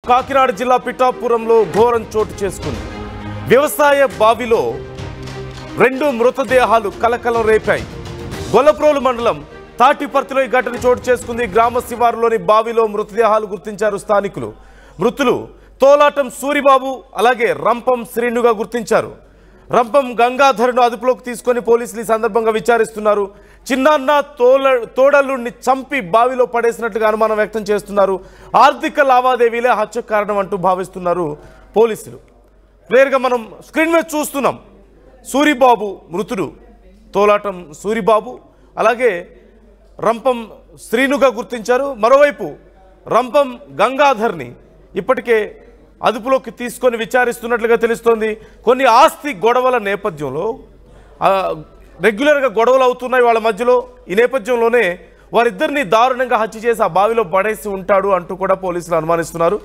కాకినాడ జిల్లా పిఠాపురంలో ఘోరం చోటు చేసుకుంది. వ్యవసాయ బావిలో 2 మృతదేహాలు కలకలం రేపాయి. గొల్లప్రోలు మండలం తాటిపర్తిలో ఈ ఘటన చోటు చేసుకుంది. గ్రామ శివారులోని బావిలో మృతదేహాలు గుర్తించారు స్థానికులు. మృతులు తోలాటం సూరిబాబు అలాగే రంపం శ్రీనుగా గుర్తించారు. రంపం గంగాధర్ను అదుపులోకి తీసుకొని పోలీసులు ఈ సందర్భంగా విచారిస్తున్నారు. చిన్నాన్న తోడలుడిని చంపి బావిలో పడేసినట్లుగా అనుమానం వ్యక్తం చేస్తున్నారు. ఆర్థిక లావాదేవీలే హత్యకు కారణం అంటూ భావిస్తున్నారు పోలీసులు. క్లియర్గా మనం స్క్రీన్ మీద చూస్తున్నాం. సూరిబాబు మృతుడు తోలాటం సూరిబాబు అలాగే రంపం శ్రీనుగా గుర్తించారు. మరోవైపు రంపం గంగాధర్ని ఇప్పటికే అదుపులోకి తీసుకొని విచారిస్తున్నట్లుగా తెలుస్తోంది. కొన్ని ఆస్తి గొడవల నేపథ్యంలో రెగ్యులర్గా గొడవలు అవుతున్నాయి వాళ్ళ మధ్యలో. ఈ నేపథ్యంలోనే వారిద్దరిని దారుణంగా హత్య చేసి ఆ బావిలో పడేసి ఉంటాడు అంటూ కూడా పోలీసులు అనుమానిస్తున్నారు.